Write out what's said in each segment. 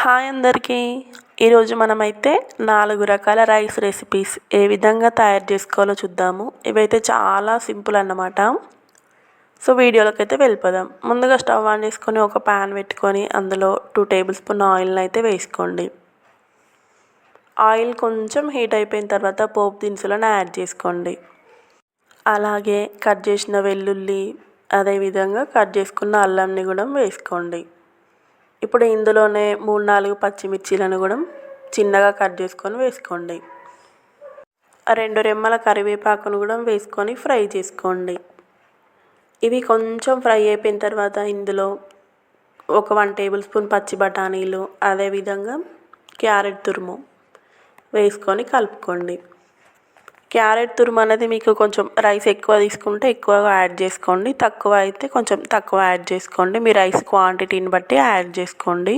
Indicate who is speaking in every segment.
Speaker 1: Hi అందరికీ. ఈరోజు మనమైతే 4 రకాల రైస్ రెసిపీస్ ఏ విధంగా తయారు చేసుకోవాలో చూద్దాము. ఇవైతే చాలా సింపుల్ అన్నమాట. సో వీడియోలోకి అయితే వెళ్ళిపోదాం. ముందుగా స్టవ్ ఆన్ చేసుకొని ఒక ప్యాన్ పెట్టుకొని అందులో 2 టేబుల్ స్పూన్ ఆయిల్ని అయితే వేసుకోండి. ఆయిల్ కొంచెం హీట్ అయిపోయిన తర్వాత పోపు దినుసులను యాడ్ చేసుకోండి. అలాగే కట్ చేసిన వెల్లుల్లి, అదేవిధంగా కట్ చేసుకున్న అల్లంని కూడా వేసుకోండి. ఇప్పుడు ఇందులోనే 3-4 పచ్చిమిర్చీలను కూడా చిన్నగా కట్ చేసుకొని వేసుకోండి. 2 రెమ్మల కరివేపాకును కూడా వేసుకొని ఫ్రై చేసుకోండి. ఇవి కొంచెం ఫ్రై అయిపోయిన తర్వాత ఇందులో ఒక 1 టేబుల్ స్పూన్ పచ్చి బఠానీలు, అదేవిధంగా క్యారెట్ తురుము వేసుకొని కలుపుకోండి. క్యారెట్ తురుము అనేది మీకు కొంచెం రైస్ ఎక్కువ తీసుకుంటే ఎక్కువగా యాడ్ చేసుకోండి, తక్కువ అయితే కొంచెం తక్కువ యాడ్ చేసుకోండి. మీ రైస్ క్వాంటిటీని బట్టి యాడ్ చేసుకోండి.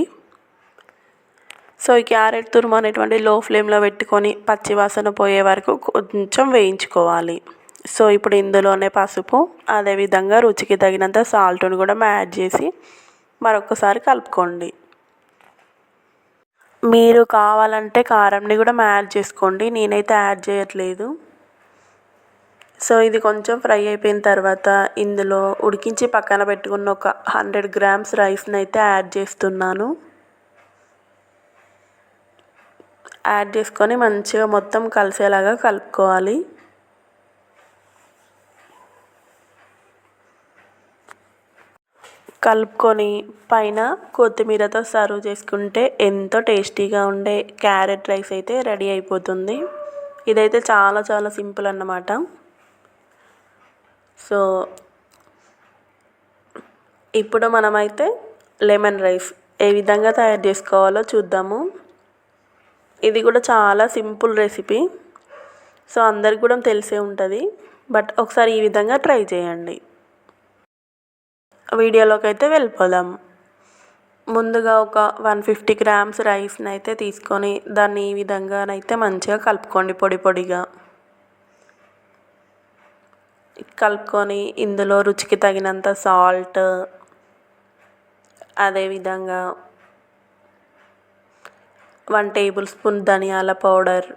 Speaker 1: సో ఈ క్యారెట్ తురుము అనేటువంటి లో ఫ్లేమ్లో పెట్టుకొని పచ్చి వాసన పోయే వరకు కొంచెం వేయించుకోవాలి. సో ఇప్పుడు ఇందులోనే పసుపు, అదేవిధంగా రుచికి తగినంత సాల్ట్ని కూడా యాడ్ చేసి మరొకసారి కలుపుకోండి. మీరు కావాలంటే కారంని కూడా యాడ్ చేసుకోండి, నేనైతే యాడ్ చేయట్లేదు. సో ఇది కొంచెం ఫ్రై అయిపోయిన తర్వాత ఇందులో ఉడికించి పక్కన పెట్టుకున్న ఒక 100 గ్రామ్స్ రైస్ని అయితే యాడ్ చేస్తున్నాను. యాడ్ చేసుకొని మంచిగా మొత్తం కలిసేలాగా కలుపుకోవాలి. కలుపుకొని పైన కొత్తిమీరతో సర్వ్ చేసుకుంటే ఎంతో టేస్టీగా ఉండే క్యారెట్ రైస్ అయితే రెడీ అయిపోతుంది. ఇదైతే చాలా చాలా సింపుల్ అన్నమాట. సో ఇప్పుడు మనమైతే లెమన్ రైస్ ఏ విధంగా తయారు చేసుకోవాలో చూద్దాము. ఇది కూడా చాలా సింపుల్ రెసిపీ. సో అందరికి కూడా తెలిసే ఉంటుంది, బట్ ఒకసారి ఈ విధంగా ట్రై చేయండి. వీడియోలోకి అయితే వెళ్ళిపోదాం. ముందుగా ఒక 150 గ్రామ్స్ రైస్ని అయితే తీసుకొని దాన్ని ఈ విధంగానైతే మంచిగా కలుపుకోండి. పొడి పొడిగా కలుపుకొని ఇందులో రుచికి తగినంత సాల్ట్, అదేవిధంగా 1 టేబుల్ స్పూన్ ధనియాల పౌడర్,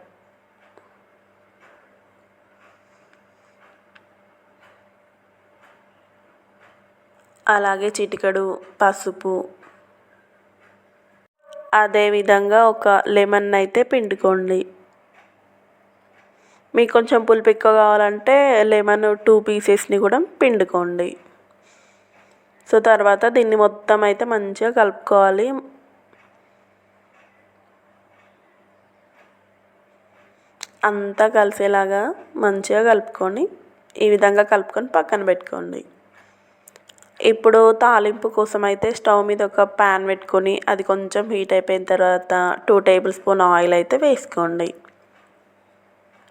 Speaker 1: అలాగే చిటికెడు పసుపు, అదేవిధంగా ఒక లెమన్ అయితే పిండుకోండి. మీకు కొంచెం పులుపు ఎక్కువ కావాలంటే లెమన్ 2 పీసెస్ని కూడా పిండుకోండి. సో తర్వాత దీన్ని మొత్తం అయితే మంచిగా కలుపుకోవాలి. అంతా కలిసేలాగా మంచిగా కలుపుకొని ఈ విధంగా కలుపుకొని పక్కన పెట్టుకోండి. ఇప్పుడు తాలింపు కోసం అయితే స్టవ్ మీద ఒక ప్యాన్ పెట్టుకొని అది కొంచెం హీట్ అయిపోయిన తర్వాత 2 టేబుల్ స్పూన్ ఆయిల్ అయితే వేసుకోండి.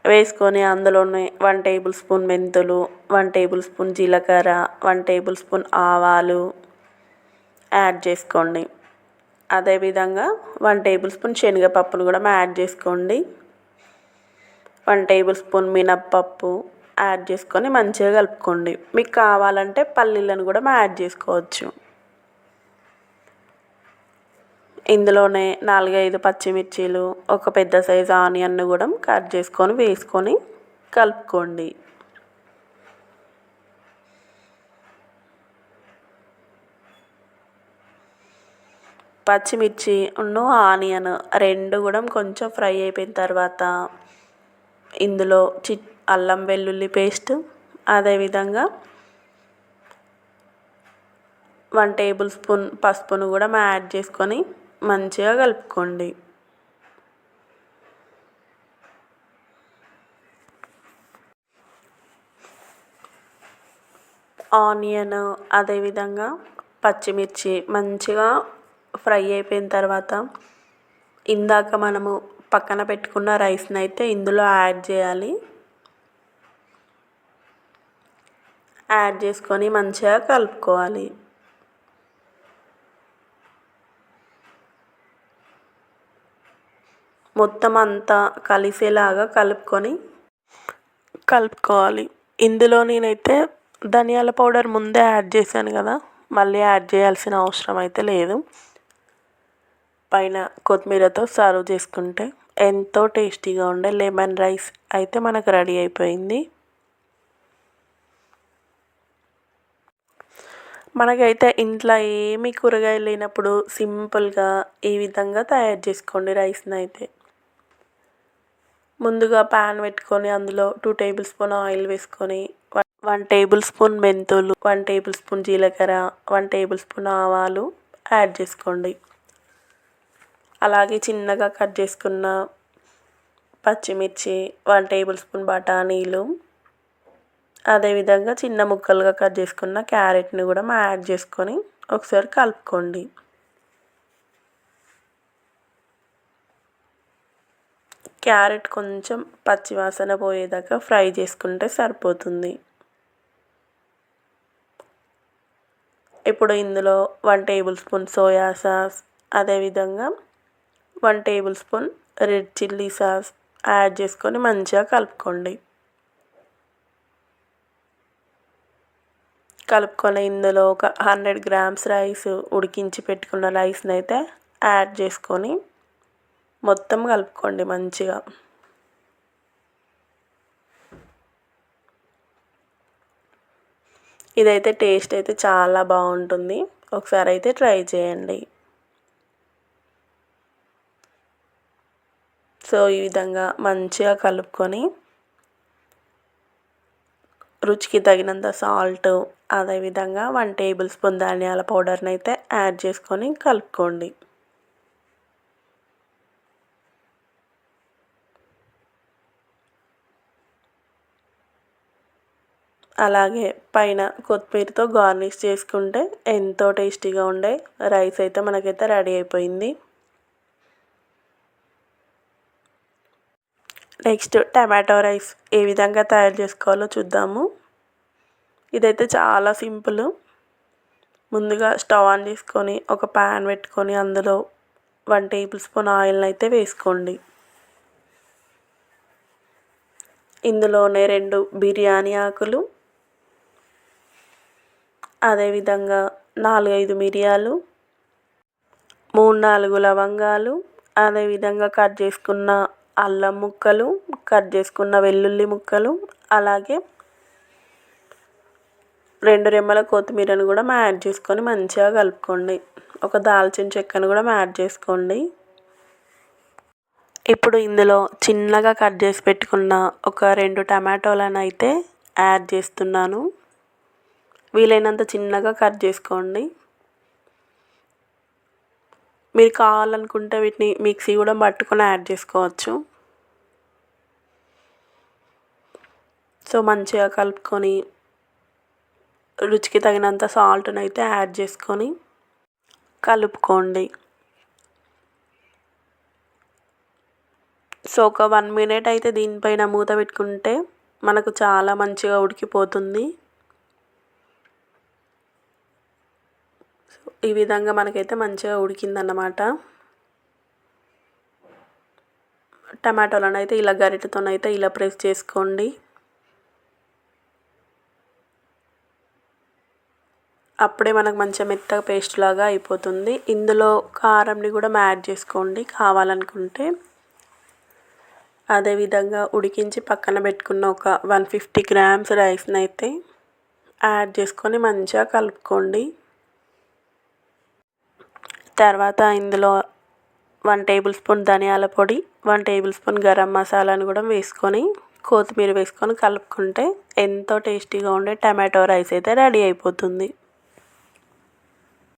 Speaker 1: వేసుకొని అందులోనే 1 టేబుల్ స్పూన్ మెంతులు, 1 టేబుల్ స్పూన్ జీలకర్ర, 1 టేబుల్ స్పూన్ ఆవాలు యాడ్ చేసుకోండి. అదేవిధంగా 1 టేబుల్ స్పూన్ శనగపప్పును కూడా యాడ్ చేసుకోండి. 1 టేబుల్ స్పూన్ మినప్పప్పు యాడ్ చేసుకొని మంచిగా కలుపుకోండి. మీకు కావాలంటే పల్లీలను కూడా యాడ్ చేసుకోవచ్చు. ఇందులోనే 4-5 పచ్చిమిర్చీలు, ఒక పెద్ద సైజు ఆనియన్ను కూడా కట్ చేసుకొని వేసుకొని కలుపుకోండి. పచ్చిమిర్చి ఆనియన్ 2 కూడా కొంచెం ఫ్రై అయిపోయిన తర్వాత ఇందులో అల్లం వెల్లుల్లి పేస్ట్, అదేవిధంగా 1 టేబుల్ స్పూన్ పసుపును కూడా యాడ్ చేసుకొని మంచిగా కలుపుకోండి. ఆనియన్, అదేవిధంగా పచ్చిమిర్చి మంచిగా ఫ్రై అయిపోయిన తర్వాత ఇందాక మనము పక్కన పెట్టుకున్న రైస్ని అయితే ఇందులో యాడ్ చేయాలి. యాడ్ చేసుకొని మంచిగా కలుపుకోవాలి. మొత్తం అంతా కలిసేలాగా కలుపుకోవాలి. ఇందులో నేనైతే ధనియాల పౌడర్ ముందే యాడ్ చేశాను కదా, మళ్ళీ యాడ్ చేయాల్సిన అవసరం అయితే లేదు. పైన కొత్తిమీరతో సర్వ్ చేసుకుంటే ఎంతో టేస్టీగా ఉండే లెమన్ రైస్ అయితే మనకు రెడీ అయిపోయింది. మనకైతే ఇంట్లో ఏమీ కూరగాయలు లేనప్పుడు సింపుల్గా ఈ విధంగా తయారు చేసుకోండి రైస్ని అయితే. ముందుగా ప్యాన్ పెట్టుకొని అందులో 2 టేబుల్ స్పూన్ ఆయిల్ వేసుకొని 1 టేబుల్ స్పూన్ మెంతులు, 1 టేబుల్ స్పూన్ జీలకర్ర, 1 టేబుల్ స్పూన్ ఆవాలు యాడ్ చేసుకోండి. అలాగే చిన్నగా కట్ చేసుకున్న పచ్చిమిర్చి, 1 టేబుల్ స్పూన్ బఠానీలు, అదేవిధంగా చిన్న ముక్కలుగా కట్ చేసుకున్న క్యారెట్ని కూడా యాడ్ చేసుకొని ఒకసారి కలుపుకోండి. క్యారెట్ కొంచెం పచ్చివాసన పోయేదాకా ఫ్రై చేసుకుంటే సరిపోతుంది. ఇప్పుడు ఇందులో 1 టేబుల్ స్పూన్ సోయా సాస్, అదేవిధంగా 1 table spoon red chilli sauce add చేసుకొని మంచిగా కలుపుకోండి. కలుపుకొని ఇందులో ఒక 100 గ్రామ్స్ రైస్, ఉడికించి పెట్టుకున్న రైస్ని అయితే యాడ్ చేసుకొని మొత్తం కలుపుకోండి మంచిగా. ఇదైతే టేస్ట్ అయితే చాలా బాగుంటుంది. ఒకసారి అయితే ట్రై చేయండి. సో ఈ విధంగా మంచిగా కలుపుకొని రుచికి తగినంత సాల్ట్, అదేవిధంగా 1 టేబుల్ స్పూన్ ధనియాల పౌడర్ని అయితే యాడ్ చేసుకొని కలుపుకోండి. అలాగే పైన కొత్తిమీరతో గార్నిష్ చేసుకుంటే ఎంతో టేస్టీగా ఉండే రైస్ అయితే మనకైతే రెడీ అయిపోయింది. నెక్స్ట్ టమాటో రైస్ ఏ విధంగా తయారు చేసుకోవాలో చూద్దాము. ఇదైతే చాలా సింపుల్. ముందుగా స్టవ్ ఆన్ చేసుకొని ఒక ప్యాన్ పెట్టుకొని అందులో 1 టేబుల్ స్పూన్ ఆయిల్ని అయితే వేసుకోండి. ఇందులోనే 2 బిర్యానీ ఆకులు, అదేవిధంగా 4-5 మిరియాలు, 3-4 లవంగాలు, అదేవిధంగా కట్ చేసుకున్న అల్లం ముక్కలు, కట్ చేసుకున్న వెల్లుల్లి ముక్కలు, అలాగే 2 రెమ్మల కొత్తిమీరను కూడా యాడ్ చేసుకొని మంచిగా కలుపుకోండి. ఒక దాల్చిన చెక్కను కూడా యాడ్ చేసుకోండి. ఇప్పుడు ఇందులో చిన్నగా కట్ చేసి పెట్టుకున్న ఒక 2 టమాటోలను అయితే యాడ్ చేస్తున్నాను. వీలైనంత చిన్నగా కట్ చేసుకోండి. మీరు కావాలనుకుంటే వీటిని మిక్సీ కూడా పట్టుకొని యాడ్ చేసుకోవచ్చు. సో మంచిగా కలుపుకొని రుచికి తగినంత సాల్ట్ని అయితే యాడ్ చేసుకొని కలుపుకోండి. సో ఒక 1 మినిట్ అయితే దీనిపైన మూత పెట్టుకుంటే మనకు చాలా మంచిగా ఉడికిపోతుంది. ఈ విధంగా మనకైతే మంచిగా ఉడికిందన్నమాట. టమాటోలను అయితే ఇలా గరిటెతోనైతే ఇలా ప్రెస్ చేసుకోండి. అప్పుడే మనకు మంచిగా మెత్తగా పేస్ట్ లాగా అయిపోతుంది. ఇందులో కారంని కూడా యాడ్ చేసుకోండి కావాలనుకుంటే. అదేవిధంగా ఉడికించి పక్కన పెట్టుకున్న ఒక 150 గ్రామ్స్ రైస్ని అయితే యాడ్ చేసుకొని మంచిగా కలుపుకోండి. తర్వాత ఇందులో 1 టేబుల్ స్పూన్ ధనియాల పొడి, 1 టేబుల్ స్పూన్ గరం మసాలాను కూడా వేసుకొని కొత్తిమీర వేసుకొని కలుపుకుంటే ఎంతో టేస్టీగా ఉండే టమాటో రైస్ అయితే రెడీ అయిపోతుంది.